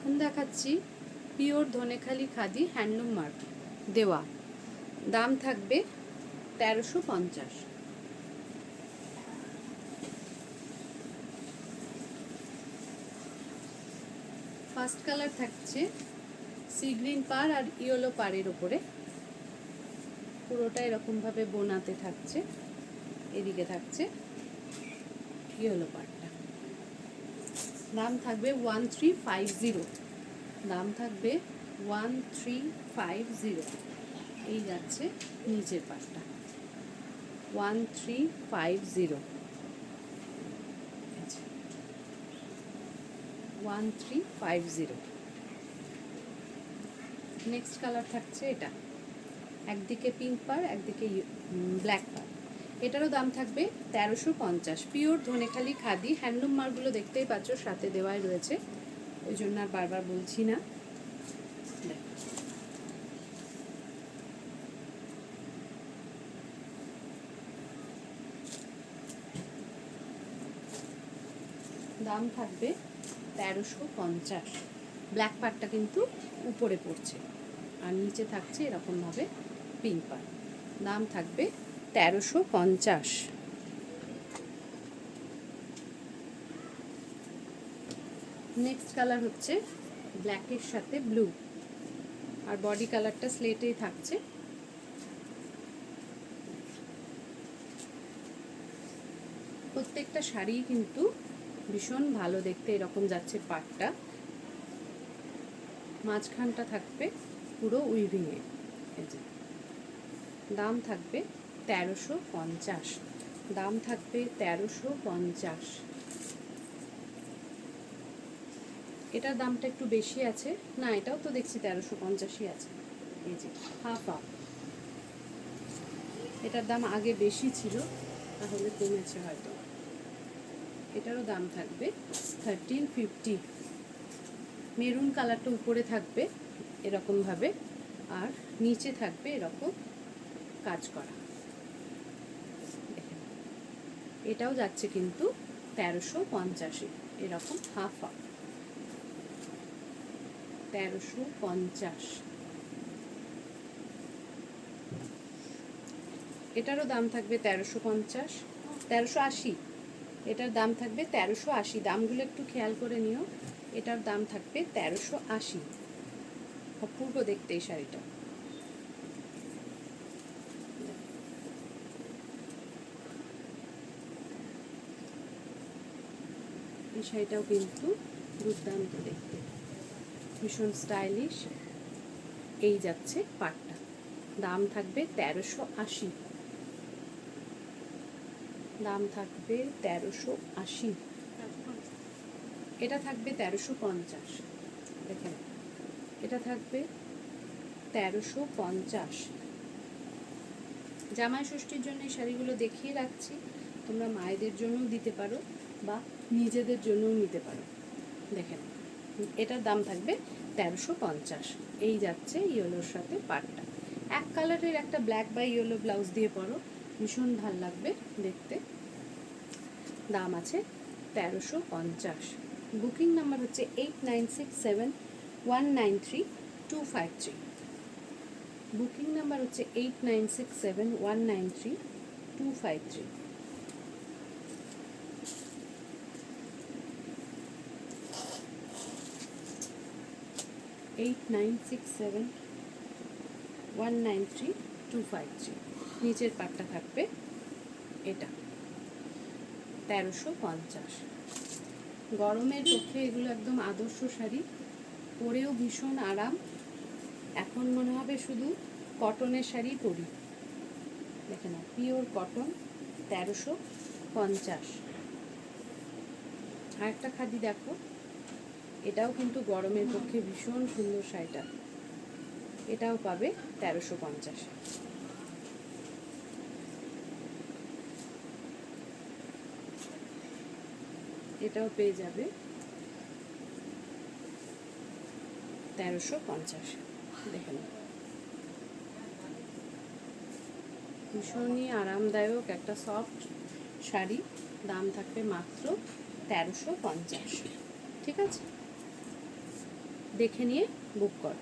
এখন দেখাচ্ছি pure Dhaniakhali khadi handloom mark দেওয়া। দাম থাকবে 1350। ফার্স্ট কালার থাকছে সি গ্রিন পার আর ইয়েলো পাড়ের ওপরে, পুরোটা এরকমভাবে বোনাতে থাকছে। এদিকে থাকছে ইয়েলো পাড়টা। দাম থাকবে 1350। দাম থাকবে 1350। এই যাচ্ছে নিচের পাটটা 1350। 1350। নেক্সট কালার থাকছে এটা, একদিকে পিঙ্ক পার একদিকে ব্ল্যাক পার। এটারও দাম থাকবে 1350। পিওর ধনেখালি খাদি হ্যান্ডলুম মার্কগুলো দেখতেই পাচ্ছ, সাথে দেওয়াই রয়েছে, ওই জন্য আর বারবার বলছি না। দাম থাকবে 1350। ব্ল্যাক পার্টটা কিন্তু উপরে পড়ছে আর নিচে থাকছে এরকমভাবে পিঙ্ক পার্ট। দাম থাকবে 1350। নেক্সট কালার হচ্ছে ব্ল্যাকের সাথে ব্লু, আর বডি কালারটা স্লেটেই থাকছে। প্রত্যেকটা শাড়ি কিন্তু ভীষণ ভালো দেখতে, এরকম যাচ্ছে পাটটা, মাঝখানটা থাকবে পুরো উইভিংয়ে। দাম থাকবে 1350। দাম থাকবে 1350। এটার দামটা একটু বেশি আছে, না এটাও তো দেখছি 1350ই আছে। এই যে হাফ হাফ, এটার দাম আগে বেশি ছিল, তাহলে কমেছে হয়তো। এটারও দাম থাকবে 1350। মেরুন কালারটা উপরে থাকবে এরকমভাবে, আর নিচে থাকবে এরকম কাজ করা। এটাও যাচ্ছে কিন্তু 1350, এরকম হাফ হাফ। 1350। এটারও দাম থাকবে 1350, 1380। এটার দাম থাকবে 1380। দামগুলো একটু খেয়াল করে নিও। এটার দাম থাকবে 1380। অপূর্ব দেখতে এই শাড়িটা। এই শাড়িটাও কিন্তু দুর্দান্ত দেখতে, ভীষণ স্টাইলিশ। এই যাচ্ছে পাটটা। দাম থাকবে 1380। দাম থাকবে 1380। এটা থাকবে 1350। দেখেন, এটা থাকবে 1350। জামাই ষষ্ঠীর জন্য এই শাড়িগুলো দেখিয়ে রাখছি, তোমরা মায়েদের জন্যও দিতে পারো বা নিজেদের জন্যও নিতে পারো। দেখেন, এটার দাম থাকবে 1350। এই যাচ্ছে ইয়েলোর সাথে পাটটা। এক কালারের একটা ব্ল্যাক বা ইয়েলো ব্লাউজ দিয়ে পরো, ভীষণ ভাল লাগবে দেখতে। দাম আছে 1350। বুকিং নাম্বার হচ্ছে 8967193253। বুকিং নাম্বার হচ্ছে 8967193253। 8967193253। নিচের পাটটা থাকবে এটা 1350। গরমের পক্ষে এগুলো একদম আদর্শ শাড়ি, পরেও ভীষণ আরাম। এখন মনে হবে শুধু কটনের শাড়ি পরি। দেখে না, পিওর কটন, 1350। আর একটা খাদি দেখো, এটাও কিন্তু গরমের পক্ষে ভীষণ সুন্দর শাড়িটা। এটাও পাবে 1350। এটাও পেয়ে যাবে 1350। দেখে নাও, ভীষণই আরামদায়ক একটা সফট শাড়ি। দাম থাকবে মাত্র 1350। ঠিক আছে। দেখে নিয়ে বুক কর।